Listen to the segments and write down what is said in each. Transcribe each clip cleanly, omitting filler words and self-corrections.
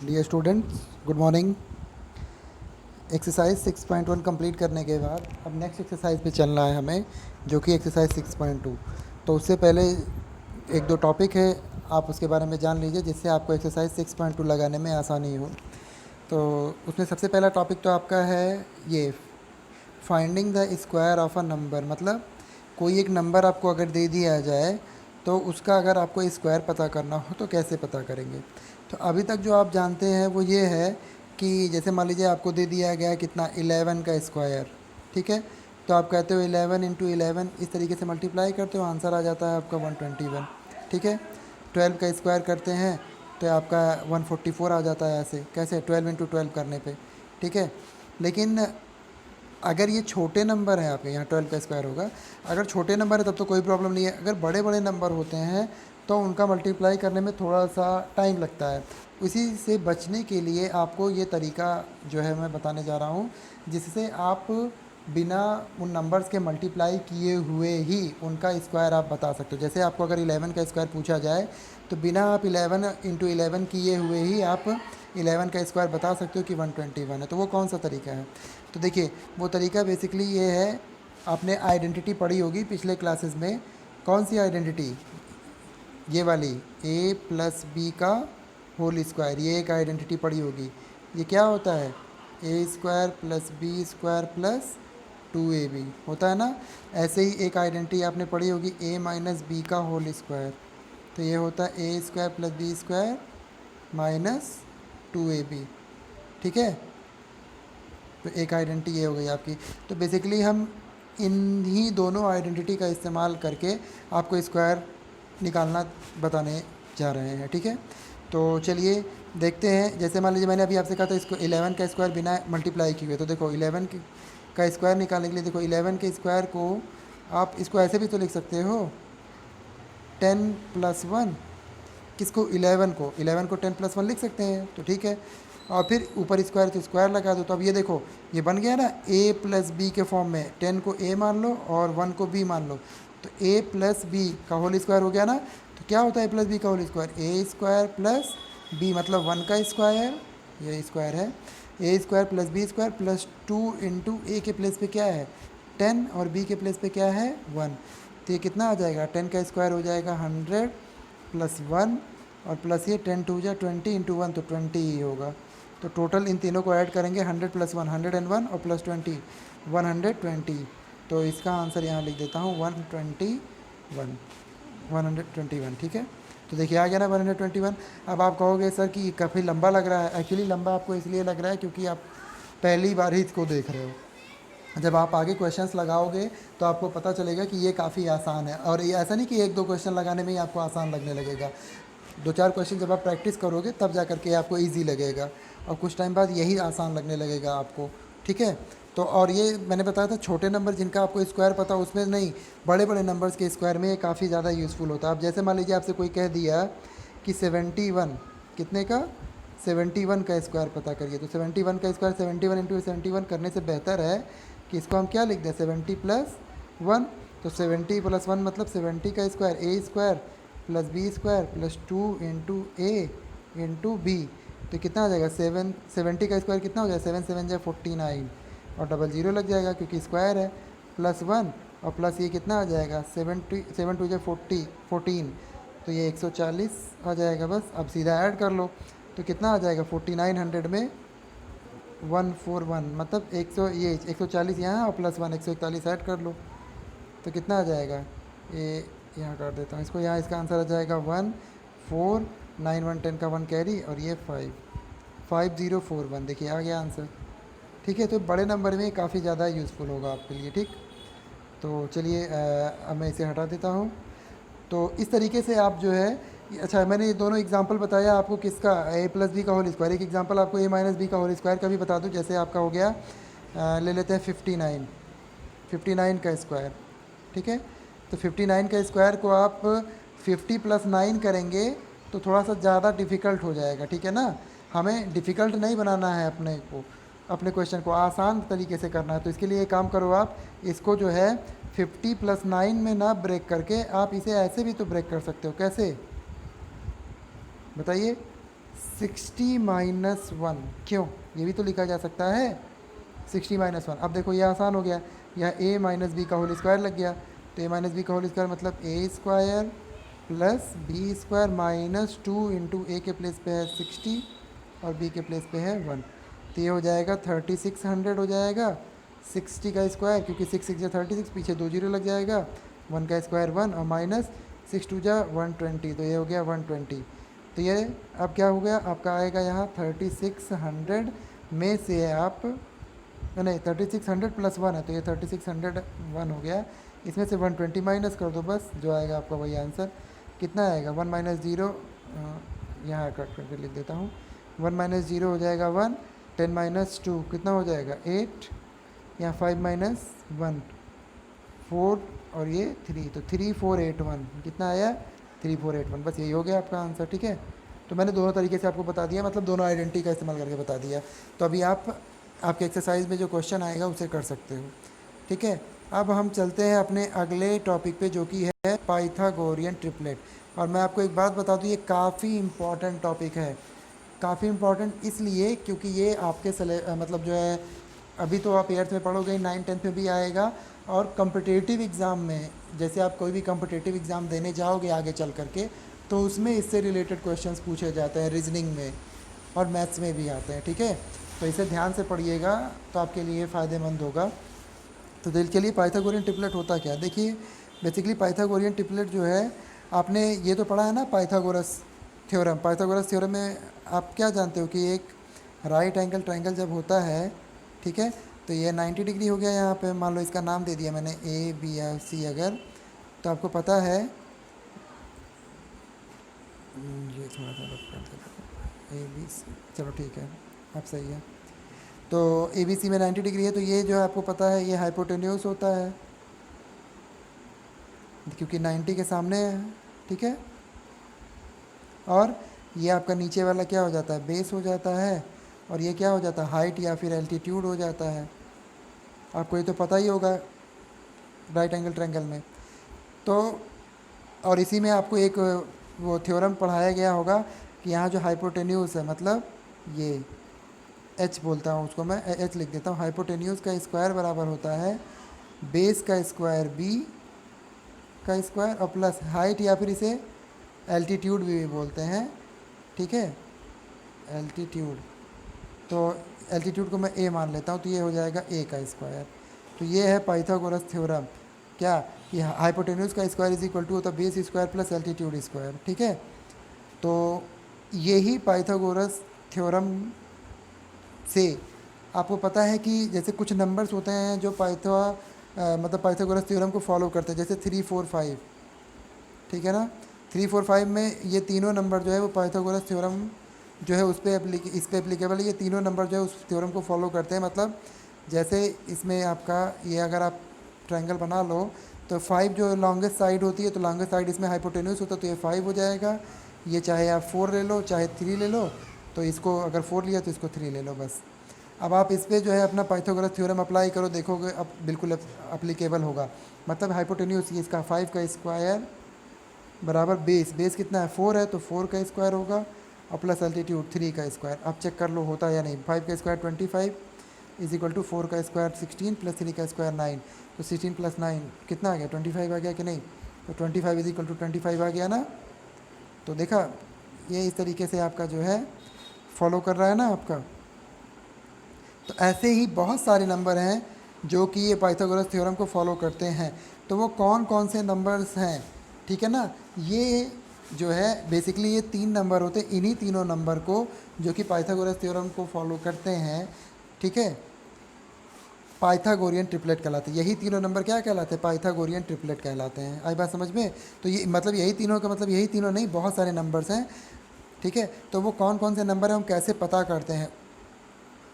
Dear students, good morning. Exercise 6.1 complete करने के बाद अब नेक्स्ट एक्सरसाइज पे चलना है हमें, जो कि एक्सरसाइज 6.2। तो उससे पहले एक दो टॉपिक है, आप उसके बारे में जान लीजिए जिससे आपको एक्सरसाइज 6.2 लगाने में आसानी हो। तो उसमें सबसे पहला टॉपिक तो आपका है ये finding the square of a number. मतलब कोई एक नंबर आपको अगर दे दिया जाए तो उसका अगर आपको स्क्वायर पता करना हो तो कैसे पता करेंगे। तो अभी तक जो आप जानते हैं वो ये है कि जैसे मान लीजिए आपको दे दिया गया है कितना 11 का स्क्वायर, ठीक है। तो आप कहते हो 11 इंटू 11, इस तरीके से मल्टीप्लाई करते हो, आंसर आ जाता है आपका 121, ठीक है। 12 का स्क्वायर करते हैं तो आपका 144 आ जाता है। ऐसे कैसे 12 इंटू 12 करने पे, ठीक है। लेकिन अगर ये छोटे नंबर हैं, आपके यहाँ 12 का स्क्वायर होगा। अगर छोटे नंबर है तब तो कोई प्रॉब्लम नहीं है। अगर बड़े बड़े नंबर होते हैं तो उनका मल्टीप्लाई करने में थोड़ा सा टाइम लगता है। उसी से बचने के लिए आपको ये तरीका जो है मैं बताने जा रहा हूँ, जिससे आप बिना उन नंबर्स के मल्टीप्लाई किए हुए ही उनका स्क्वायर आप बता सकते हो। जैसे आपको अगर 11 का स्क्वायर पूछा जाए तो बिना आप 11 इंटू 11 किए हुए ही आप 11 का स्क्वायर बता सकते हो कि 121 है। तो वो कौन सा तरीका है? तो देखिए, वो तरीका बेसिकली ये है, आपने आइडेंटिटी पढ़ी होगी पिछले क्लासेस में। कौन सी आइडेंटिटी? ये वाली, ए प्लस बी का होल स्क्वायर, ये एक आइडेंटिटी पढ़ी होगी। ये क्या होता है? A square plus b square plus 2ab होता है ना। ऐसे ही एक आइडेंटिटी आपने पढ़ी होगी, ए माइनस बी का होल स्क्वायर। तो ये होता है a square plus b square minus 2ab, ठीक है। तो एक आइडेंटिटी ये हो गई आपकी। तो बेसिकली हम इन ही दोनों आइडेंटिटी का इस्तेमाल करके आपको स्क्वायर निकालना बताने जा रहे हैं, ठीक है। तो चलिए देखते हैं। जैसे मान लीजिए मैंने अभी आपसे कहा था इसको 11 का स्क्वायर बिना मल्टीप्लाई किए हुए, तो देखो 11 का स्क्वायर निकालने के लिए देखो 11 के स्क्वायर को आप इसको ऐसे भी तो लिख सकते हो, 10+1। किसको? 11 को 10+1 लिख सकते हैं, तो ठीक है। और फिर ऊपर स्क्वायर तो स्क्वायर लगा दो। तो अब ये देखो, ये बन गया ना ए प्लस बी के फॉर्म में। 10 को ए मान लो और 1 को बी मान लो, तो ए प्लस बी का होल स्क्वायर हो गया ना। तो क्या होता है ए प्लस बी का whole square? A square plus b, मतलब 1 का स्क्वायर, ये स्क्वायर है। A square plus b square plus 2 into a के प्लेस पे क्या है 10 और बी के प्लेस पे क्या है 1। तो ये कितना आ जाएगा? 10 का स्क्वायर हो जाएगा 100 प्लस 1 और प्लस ये 10 टू जा 20 इंटू 1, तो 20 ही होगा। तो टोटल इन तीनों को ऐड करेंगे, 100 प्लस 1 101 और प्लस 20 120। तो इसका आंसर यहाँ लिख देता हूँ 121, ठीक है। तो देखिए आ गया ना 121। अब आप कहोगे सर कि काफ़ी लंबा लग रहा है। एक्चुअली लंबा आपको इसलिए लग रहा है क्योंकि आप पहली बार ही इसको देख रहे हो। जब आप आगे क्वेश्चंस लगाओगे तो आपको पता चलेगा कि ये काफ़ी आसान है। और ये ऐसा नहीं कि एक दो क्वेश्चन लगाने में ही आपको आसान लगने लगेगा। दो चार क्वेश्चन जब आप प्रैक्टिस करोगे तब जा करके आपको इजी लगेगा, और कुछ टाइम बाद यही आसान लगने लगेगा आपको, ठीक है। तो और ये मैंने बताया था छोटे नंबर जिनका आपको स्क्वायर पता उसमें नहीं, बड़े बड़े नंबर्स के स्क्वायर में ये काफ़ी ज़्यादा यूज़फुल होता है। अब जैसे मान लीजिए आपसे कोई कह दिया कि 71 कितने का 71 का स्क्वायर पता करिए, तो 71 का स्क्वायर 71 इंटू 71 करने से बेहतर है कि इसको हम क्या लिख दें 70 प्लस 1। तो 70 प्लस 1 मतलब 70 का square a square plus b square plus 2 into a into b. तो कितना आ जाएगा 70 का स्क्वायर कितना हो जाएगा 7 7 जा 49 और डबल ज़ीरो लग जाएगा क्योंकि स्क्वायर है, प्लस 1 और प्लस ये कितना आ जाएगा 7 टू जा 14। तो ये 140 आ जाएगा। बस अब सीधा ऐड कर लो, तो कितना आ जाएगा 4900 में 141, मतलब 100, ये 140 यहाँ और प्लस 1 141 ऐड कर लो। तो कितना आ जाएगा, ये यहाँ कर देता हूँ इसको, यहाँ इसका आंसर आ जाएगा 149 110 का 1 कैरी और ये 5041। देखिए आ गया आंसर, ठीक है। तो बड़े नंबर में काफ़ी ज़्यादा यूज़फुल होगा आपके लिए, ठीक। तो चलिए अब मैं इसे हटा देता हूँ। तो इस तरीके से आप जो है, अच्छा मैंने ये दोनों एग्जांपल बताया आपको किसका, ए प्लस बी का होल स्क्वायर। एक एग्जांपल आपको ए माइनस बी का होल स्क्वायर का भी बता दूं। जैसे आपका हो गया ले लेते हैं 59 का स्क्वायर, ठीक है। तो 59 का स्क्वायर को आप 50 प्लस 9 करेंगे तो थोड़ा सा ज़्यादा डिफ़िकल्ट हो जाएगा, ठीक है ना। हमें डिफ़िकल्ट नहीं बनाना है, अपने क्वेश्चन को आसान तरीके से करना है। तो इसके लिए एक काम करो, आप इसको जो है 50 प्लस 9 में ना ब्रेक करके आप इसे ऐसे भी तो ब्रेक कर सकते हो। कैसे बताइए? 60 - 1, क्यों, ये भी तो लिखा जा सकता है 60 - 1। अब देखो ये आसान हो गया, यह a माइनस बी का होल स्क्वायर लग गया, तो a माइनस बी का होल स्क्वायर मतलब a square plus b square minus 2 into a के प्लेस पे है 60 और बी के प्लेस पे है 1, तो ये हो जाएगा 3600 हो जाएगा। 60 का स्क्वायर, क्योंकि 6 6 36, पीछे 2 जीरो लग जाएगा, 1 का स्क्वायर 1 और माइनस 6 2 120, तो ये हो गया 120। तो ये अब क्या हो गया आपका, आएगा यहाँ 3600 में से आप, नहीं 3600 प्लस 1 है, तो ये 3601 हो गया, इसमें से 120 माइनस कर दो, बस जो आएगा आपका वही आंसर। कितना आएगा 1 माइनस जीरो, यहाँ कट करके लिख देता हूँ, 1 माइनस जीरो हो जाएगा 1, 10 माइनस 2 कितना हो जाएगा 8, यहाँ 5 माइनस 1 4 और ये 3, तो 3481 कितना आया 3481, बस यही हो गया आपका आंसर। ठीक है, तो मैंने दोनों तरीके से आपको बता दिया, मतलब दोनों आइडेंटिटी का इस्तेमाल करके बता दिया। तो अभी आप आपके एक्सरसाइज में जो क्वेश्चन आएगा उसे कर सकते हो। ठीक है, अब हम चलते हैं अपने अगले टॉपिक पे, जो कि है पाइथागोरियन ट्रिपलेट। और मैं आपको एक बात बता दूँ, ये काफ़ी इम्पॉर्टेंट टॉपिक है। काफ़ी इम्पॉर्टेंट इसलिए क्योंकि ये आपके मतलब जो है, अभी तो आप 8th में पढ़ोगे, 9 10th में भी आएगा, और कम्पिटिटिव एग्ज़ाम में, जैसे आप कोई भी कम्पिटिटिव एग्ज़ाम देने जाओगे आगे चल करके, तो उसमें इससे रिलेटेड क्वेश्चंस पूछे जाते हैं, रीजनिंग में और मैथ्स में भी आते हैं। ठीक है, तो इसे ध्यान से पढ़िएगा, तो आपके लिए फ़ायदेमंद होगा। तो दिल के लिए पाइथागोरियन ट्रिपलेट होता क्या, देखिए बेसिकली पाइथागोरियन ट्रिपलेट जो है, आपने ये तो पढ़ा है ना पाइथागोरस थ्योरम। पाइथागोरस थ्योरम में आप क्या जानते हो कि एक राइट एंगल ट्रायंगल जब होता है, ठीक है, तो ये 90 डिग्री हो गया, यहाँ पे मान लो इसका नाम दे दिया मैंने ए बी या सी अगर, तो आपको पता है, ये थोड़ा सा रफ कर देता ए बी सी, चलो ठीक है अब सही है। तो ए बी सी में 90 डिग्री है, तो ये जो है आपको पता है ये हाइपोटेन्यूस होता है, क्योंकि 90 के सामने है। ठीक है, और ये आपका नीचे वाला क्या हो जाता है, बेस हो जाता है, और ये क्या हो जाता है, हाइट या फिर एल्टीट्यूड हो जाता है। आपको ये तो पता ही होगा राइट एंगल ट्रायंगल में। तो और इसी में आपको एक वो थ्योरम पढ़ाया गया होगा कि यहाँ जो हाइपोटेन्यूस है, मतलब ये एच बोलता हूँ उसको मैं, एच लिख देता हूँ, हाइपोटेन्यूस का स्क्वायर बराबर होता है बेस का स्क्वायर बी का स्क्वायर और प्लस हाइट, या फिर इसे एल्टीट्यूड भी बोलते हैं। ठीक है, एल्टीट्यूड, तो एल्टीट्यूड को मैं ए मान लेता हूँ, तो ये हो जाएगा ए का स्क्वायर। तो ये है पाइथागोरस थ्योरम, क्या, कि हाइपोटेन्यूस का स्क्वायर इज इक्वल टू होता है base square plus altitude square. ठीक है, तो यही पाइथागोरस थ्योरम से आपको पता है कि जैसे कुछ नंबर्स होते हैं जो मतलब पाइथागोरस थ्योरम को फॉलो करते हैं, जैसे 3 4 5। ठीक है ना, 3 4 5 में ये तीनों नंबर जो है वो पाइथागोरस थ्योरम जो है उस पर इस पर एप्लीकेबल है। ये तीनों नंबर जो है उस थ्योरम को फॉलो करते हैं, मतलब जैसे इसमें आपका ये अगर आप ट्रायंगल बना लो, तो 5 जो लॉन्गेस्ट साइड होती है, तो लॉन्गेस्ट साइड इसमें हाइपोटेन्यूस होता है, तो ये 5 हो जाएगा। ये चाहे आप 4 ले लो चाहे 3 ले लो, तो इसको अगर 4 लिया तो इसको 3 ले लो बस। अब आप इस पर जो है अपना पाइथागोरस थ्योरम अप्लाई करो, देखोगे अब बिल्कुल अप्लीकेबल होगा। मतलब हाइपोटेन्यूस ये इसका 5 का स्क्वायर बराबर बेस, बेस कितना है 4 है, तो 4 का स्क्वायर होगा, और प्लस अल्टीट्यूड 3 का स्क्वायर। अब चेक कर लो होता है या नहीं, 5 का स्क्वायर 25 इज इक्वल टू 4 का स्क्वायर 16 प्लस 3 का स्क्वायर 9, तो 16 प्लस 9 कितना आ गया 25 आ गया कि नहीं, तो 25 इज इक्वल टू 25 आ गया ना। तो देखा, ये इस तरीके से आपका जो है फॉलो कर रहा है ना आपका। तो ऐसे ही बहुत सारे नंबर हैं जो कि ये पाइथागोरस थ्योरम को फॉलो करते हैं। तो वो कौन कौन से नंबर्स हैं, ठीक है ना, ये जो है बेसिकली ये 3 नंबर होते हैं, इन्हीं तीनों नंबर को जो कि पाइथागोरस थ्योरम को फॉलो करते हैं, ठीक है, पाइथागोरियन ट्रिपलेट कहलाते हैं। यही तीनों नंबर क्या कहलाते हैं, पाइथागोरियन ट्रिपलेट कहलाते हैं। आई बात समझ में। तो ये मतलब यही तीनों का मतलब यही तीनों नहीं, बहुत सारे नंबर्स हैं। ठीक है, तो वो कौन कौन से नंबर हैं, हम कैसे पता करते हैं,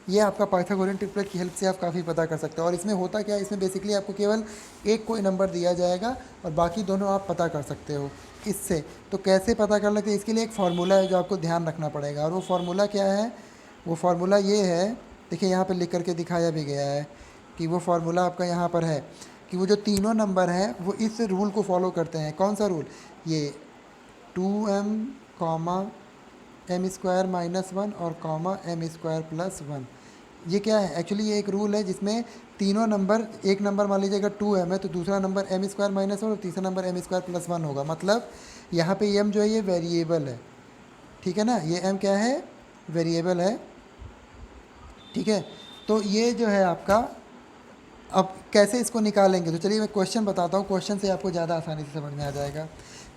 ये आपका पाइथागोरियन ट्रिपलेट की हेल्प से आप काफ़ी पता कर सकते हो। और इसमें होता क्या है, इसमें बेसिकली आपको केवल एक कोई नंबर दिया जाएगा और बाकी दोनों आप पता कर सकते हो इससे। तो कैसे पता कर लेते हैं, इसके लिए एक फार्मूला है जो आपको ध्यान रखना पड़ेगा। और वो फार्मूला क्या है, वो फार्मूला ये है, देखिए यहाँ पर लिख करके दिखाया भी गया है कि वो फार्मूला आपका यहाँ पर है कि वो जो तीनों नंबर हैं वो इस रूल को फॉलो करते हैं। कौन सा रूल, ये 2m, m square minus one और comma m square plus one. ये क्या है? एक्चुअली ये एक रूल है जिसमें तीनों नंबर, एक नंबर मान लीजिए अगर 2m है तो दूसरा नंबर एम स्क्वायर माइनस वन और तीसरा नंबर एम स्क्वायर प्लस वन होगा। मतलब यहाँ पे m जो है ये वेरिएबल है, ठीक है ना, ये m क्या है? वेरिएबल है, ठीक है। तो ये जो है आपका, अब कैसे इसको निकालेंगे, तो चलिए मैं क्वेश्चन बताता हूँ, क्वेश्चन से आपको ज़्यादा आसानी से समझ में आ जाएगा।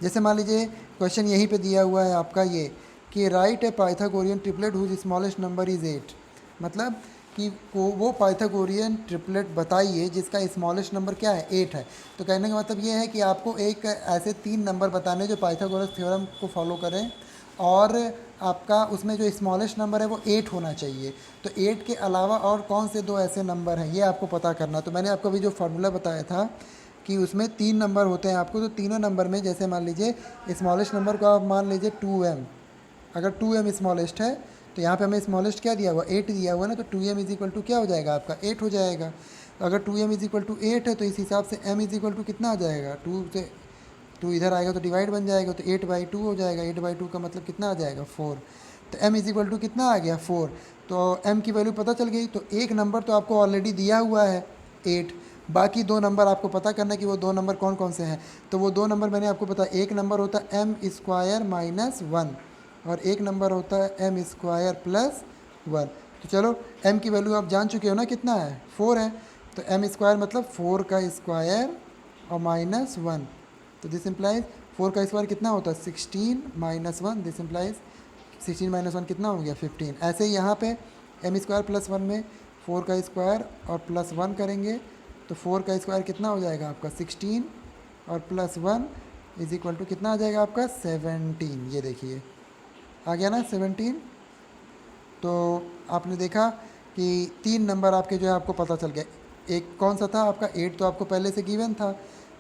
जैसे मान लीजिए क्वेश्चन यहीं पे दिया हुआ है आपका ये कि write a Pythagorean triplet whose smallest number is 8। मतलब कि वो पाइथागोरियन ट्रिपलेट बताइए जिसका स्मॉलेस्ट नंबर क्या है? 8 है। तो कहने का मतलब ये है कि आपको एक ऐसे 3 नंबर बताने जो पाइथागोरस थ्योरम को फॉलो करें और आपका उसमें जो स्मॉलेस्ट नंबर है वो 8 होना चाहिए। तो 8 के अलावा और कौन से दो ऐसे नंबर हैं ये आपको पता करना। तो मैंने आपको अभी जो फार्मूला बताया था कि उसमें 3 नंबर होते हैं आपको, तो तीनों नंबर में जैसे मान लीजिए स्मॉलेस्ट नंबर को आप मान लीजिए 2m। अगर 2m स्मॉलेस्ट है तो यहाँ पे हमें स्मॉलेस्ट क्या दिया हुआ? 8 दिया हुआ ना, तो 2m इज इक्वल टू क्या हो जाएगा आपका? 8 हो जाएगा। अगर 2m इज इक्वल टू 8 है तो इस हिसाब से m इज इक्वल टू कितना आ जाएगा? 2 से 2 इधर आएगा तो डिवाइड बन जाएगा, तो 8/2 हो जाएगा। 8/2 का मतलब कितना आ जाएगा? 4। तो m इज इक्वल टू कितना आ गया? 4। तो m की वैल्यू पता चल गई। तो एक नंबर तो आपको ऑलरेडी दिया हुआ है 8, बाकी दो नंबर आपको पता करना है कि वो दो नंबर कौन कौन से हैं। तो वो दो नंबर मैंने आपको पता, एक नंबर होता है एम स्क्वायर माइनस वन और एक नंबर होता है एम स्क्वायर प्लस वन। तो चलो m की वैल्यू आप जान चुके हो ना, कितना है? 4 है। तो m स्क्वायर मतलब 4 का स्क्वायर और माइनस वन। तो दिस इम्प्लाइज 4 का स्क्वायर कितना होता है? 16 minus one. This implies 16 minus one कितना हो गया? 15। ऐसे ही यहाँ पे एम स्क्वायर प्लस वन में 4 का स्क्वायर और प्लस वन करेंगे तो 4 का स्क्वायर कितना हो जाएगा आपका? 16 और plus one is equal to कितना आ जाएगा आपका? 17। ये देखिए आ गया ना 17। तो आपने देखा कि 3 नंबर आपके जो है आपको पता चल गया। एक कौन सा था आपका? 8 तो आपको पहले से गिवन था,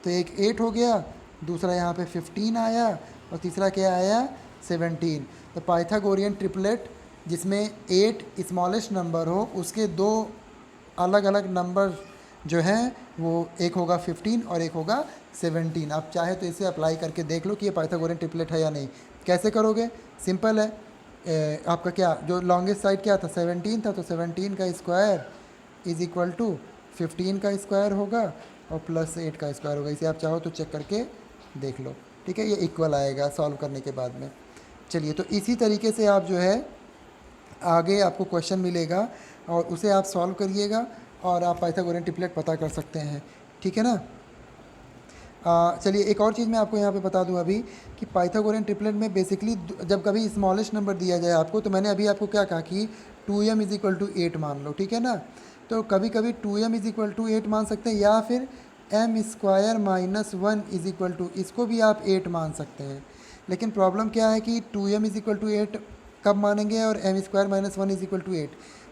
तो एक 8 हो गया, दूसरा यहाँ पे 15 आया और तीसरा क्या आया? 17। तो पाइथागोरियन ट्रिपलेट जिसमें 8 स्मॉलेस्ट नंबर हो उसके दो अलग अलग नंबर जो हैं वो एक होगा 15 और एक होगा 17। आप चाहे तो इसे अप्लाई करके देख लो कि ये पाइथागोरियन ट्रिपलेट है या नहीं। कैसे करोगे? सिंपल है। आपका क्या जो लॉन्गेस्ट साइड क्या था? 17 था, तो 17 का स्क्वायर इज इक्वल टू 15 का स्क्वायर होगा और प्लस 8 का स्क्वायर होगा। इसे आप चाहो तो चेक करके देख लो, ठीक है। ये इक्वल आएगा सॉल्व करने के बाद में। चलिए, तो इसी तरीके से आप जो है आगे आपको क्वेश्चन मिलेगा और उसे आप सॉल्व करिएगा और आप पाइथागोरियन ट्रिपलेट पता कर सकते हैं, ठीक है ना। चलिए एक और चीज़ मैं आपको यहाँ पे बता दूँ अभी कि पाइथागोरियन ट्रिपलेट में बेसिकली जब कभी स्मॉलेस्ट नंबर दिया जाए आपको, तो मैंने अभी आपको क्या कहा कि 2m इज इक्वल टू 8 मान लो, ठीक है ना। तो कभी कभी 2m इज इक्वल टू 8 मान सकते हैं या फिर m square minus one is equal to, इसको भी आप 8 मान सकते हैं। लेकिन प्रॉब्लम क्या है कि 2m इज इक्वल टू 8 कब मानेंगे और m square minus one is equal to 8,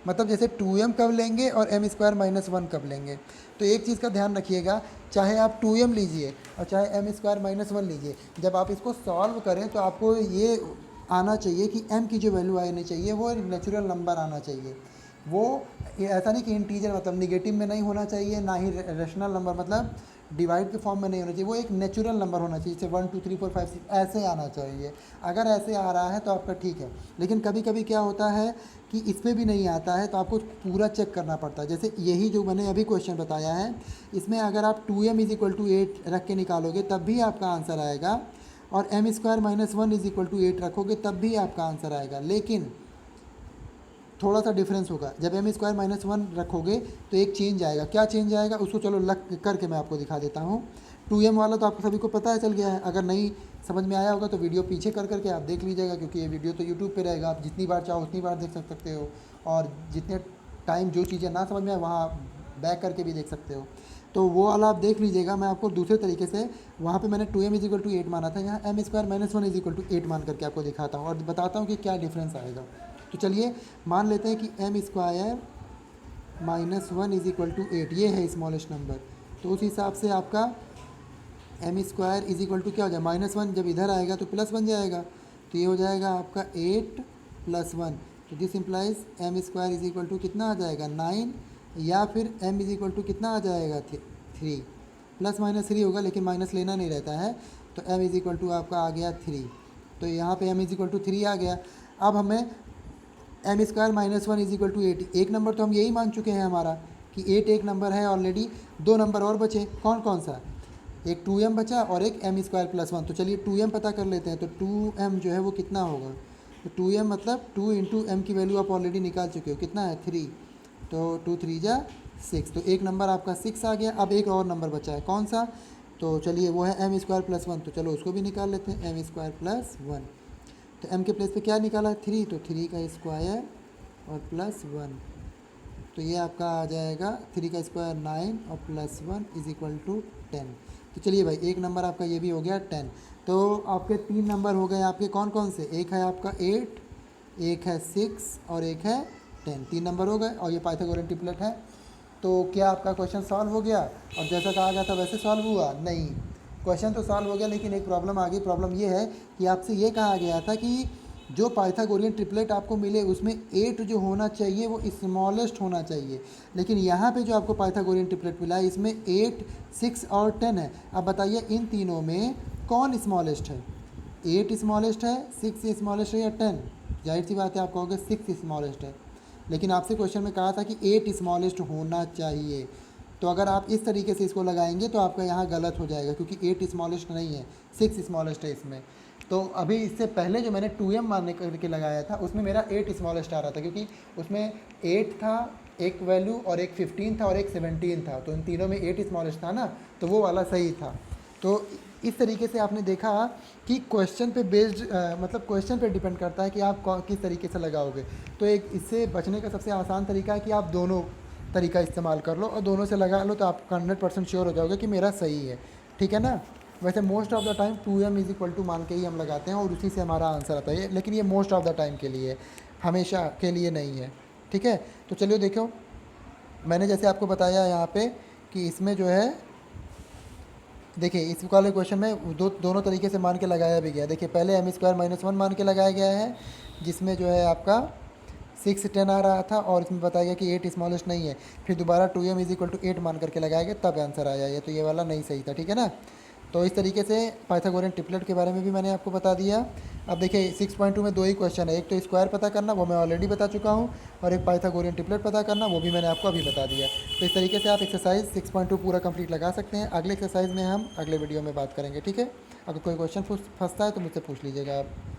मतलब जैसे 2m कब लेंगे और m स्क्वायर माइनस वन कब लेंगे। तो एक चीज़ का ध्यान रखिएगा, चाहे आप 2m लीजिए और चाहे m स्क्वायर माइनस वन लीजिए, जब आप इसको सॉल्व करें तो आपको ये आना चाहिए कि m की जो वैल्यू आनी चाहिए वो नेचुरल नंबर आना चाहिए। वो ऐसा नहीं कि इंटीजर मतलब निगेटिव में नहीं होना चाहिए, ना ही रेशनल नंबर मतलब डिवाइड के फॉर्म में नहीं होना चाहिए, वो एक नेचुरल नंबर होना चाहिए, जैसे 1 2 3 4 5 6 ऐसे आना चाहिए। अगर ऐसे आ रहा है तो आपका ठीक है। लेकिन कभी कभी क्या होता है कि इस पर भी नहीं आता है तो आपको पूरा चेक करना पड़ता है। जैसे यही जो मैंने अभी क्वेश्चन बताया है, इसमें अगर आप 2m इज इक्वल टू 8 रख के निकालोगे तब भी आपका आंसर आएगा और m square minus one is equal to 8 रखोगे तब भी आपका आंसर आएगा। लेकिन थोड़ा सा डिफरेंस होगा, जब m स्क्वायर माइनस वन रखोगे तो एक चेंज आएगा। क्या चेंज आएगा उसको चलो लग करके मैं आपको दिखा देता हूँ। 2m वाला तो आपको सभी को पता है चल गया है, अगर नहीं समझ में आया होगा तो वीडियो पीछे कर करके आप देख लीजिएगा, क्योंकि ये वीडियो तो यूट्यूब पे रहेगा, आप जितनी बार चाहो उतनी बार देख सकते हो और जितने टाइम जो चीज़ें ना समझ में आए वहाँ बैक करके भी देख सकते हो। तो वो वाला आप देख लीजिएगा। मैं आपको दूसरे तरीके से वहाँ पे मैंने 2m इज इक्वल टू 8 माना था, यहाँ m square minus one is equal to 8 मान करके आपको दिखाता हूँ और बताता हूँ कि क्या डिफरेंस आएगा। तो चलिए मान लेते हैं कि m square minus one is equal to 8 ये है स्मॉलेस्ट नंबर। तो उस हिसाब से आपका m square is equal to क्या हो जाए? माइनस वन जब इधर आएगा तो प्लस बन जाएगा, तो ये हो जाएगा आपका 8 प्लस वन। तो this implies m square is equal to कितना आ जाएगा? 9, या फिर m इज इक्वल टू कितना आ जाएगा? 3। प्लस माइनस 3 होगा लेकिन माइनस लेना नहीं रहता है, तो m इज इक्वल टू आपका आ गया 3। तो यहाँ पे m इज इक्वल टू 3 आ गया। अब हमें m square minus one is equal to 8, एक नंबर तो हम यही मान चुके हैं हमारा कि 8 एक नंबर है ऑलरेडी। दो नंबर और बचे, कौन कौन सा, एक 2m बचा और एक एम स्क्वायर प्लस वन। तो चलिए 2m पता कर लेते हैं। तो 2m जो है वो कितना होगा, तो 2m मतलब 2 इंटू एम की वैल्यू आप ऑलरेडी निकाल चुके हो, कितना है 3, तो 2 3 जा 6, तो एक नंबर आपका 6 आ गया। अब एक और नंबर बचा है, कौन सा, तो चलिए वो है एम स्क्वायर प्लस वन, तो चलो उसको भी निकाल लेते हैं, एम स्क्वायर प्लस वन। तो m के प्लेस पे क्या निकाला है 3, तो 3 का स्क्वायर और प्लस वन, तो ये आपका आ जाएगा 3 का स्क्वायर 9 और plus one is equal to 10। तो चलिए भाई एक नंबर आपका ये भी हो गया 10। तो आपके 3 नंबर हो गए आपके कौन कौन से, एक है आपका 8, एक है 6 और एक है 10, 3 नंबर हो गए और ये पाइथागोरन ट्रिपलेट है। तो क्या आपका क्वेश्चन सॉल्व हो गया और जैसा कहा गया था वैसे सॉल्व हुआ? नहीं, क्वेश्चन तो सॉल्व हो गया लेकिन एक प्रॉब्लम आ गई। प्रॉब्लम ये है कि आपसे ये कहा गया था कि जो पाइथागोरियन ट्रिपलेट आपको मिले उसमें 8 जो होना चाहिए वो स्मॉलेस्ट होना चाहिए, लेकिन यहाँ पे जो आपको पाइथागोरियन ट्रिपलेट मिला है इसमें 8, 6 और 10 है। अब बताइए इन तीनों में कौन स्मॉलेस्ट है, 8 स्मॉलेस्ट है, 6 स्मॉलेस्ट है या 10? जाहिर सी बात है आप कहोगे 6 स्मॉलेस्ट है, लेकिन आपसे क्वेश्चन में कहा था कि 8 स्मॉलेस्ट होना चाहिए। तो अगर आप इस तरीके से इसको लगाएंगे तो आपका यहाँ गलत हो जाएगा क्योंकि 8 स्मॉलेस्ट नहीं है, 6 स्मॉलेस्ट है इसमें। तो अभी इससे पहले जो मैंने 2m मानने करके लगाया था उसमें मेरा 8 स्मॉलेस्ट आ रहा था क्योंकि उसमें 8 था एक वैल्यू और एक 15 था और एक 17 था, तो इन तीनों में 8 स्मॉलेस्ट था ना, तो वो वाला सही था। तो इस तरीके से आपने देखा कि क्वेश्चन पे बेस्ड मतलब क्वेश्चन पे डिपेंड करता है कि आप किस तरीके से लगाओगे। तो एक इससे बचने का सबसे आसान तरीका है कि आप दोनों तरीका इस्तेमाल कर लो और दोनों से लगा लो तो आप 100% श्योर हो जाओगे कि मेरा सही है, ठीक है ना। वैसे most of the time 2m is equal to मान के ही हम लगाते हैं और उसी से हमारा आंसर आता है, लेकिन ये मोस्ट ऑफ द टाइम के लिए, हमेशा के लिए नहीं है, ठीक है। तो चलिए देखो, मैंने जैसे आपको बताया यहाँ पे कि इसमें जो है देखिए इस वाले क्वेश्चन में दोनों तरीके से मान के लगाया भी गया। देखिए पहले एम स्क्वायर माइनस वन मान के लगाया गया है जिसमें जो है आपका 6 10 आ रहा था और इसमें बताया गया कि 8 स्मॉलेस्ट नहीं है, फिर दोबारा 2m इज इक्वल टू 8 मान करके लगाया गया तब आंसर आया, ये तो ये वाला नहीं सही था, ठीक है ना। तो इस तरीके से पाइथागोरियन ट्रिपलेट के बारे में भी मैंने आपको बता दिया। अब देखिए 6.2 में दो ही क्वेश्चन है, एक तो स्क्वायर पता करना वो मैं ऑलरेडी बता चुका हूँ और एक पाइथागोरियन ट्रिपलेट पता करना वो भी मैंने आपको अभी बता दिया। तो इस तरीके से आप एक्सरसाइज 6.2 पूरा कंप्लीट लगा सकते हैं। अगले एक्सरसाइज में हम अगले वीडियो में बात करेंगे, ठीक है। अगर कोई क्वेश्चन फंसता है तो मुझसे पूछ लीजिएगा आप।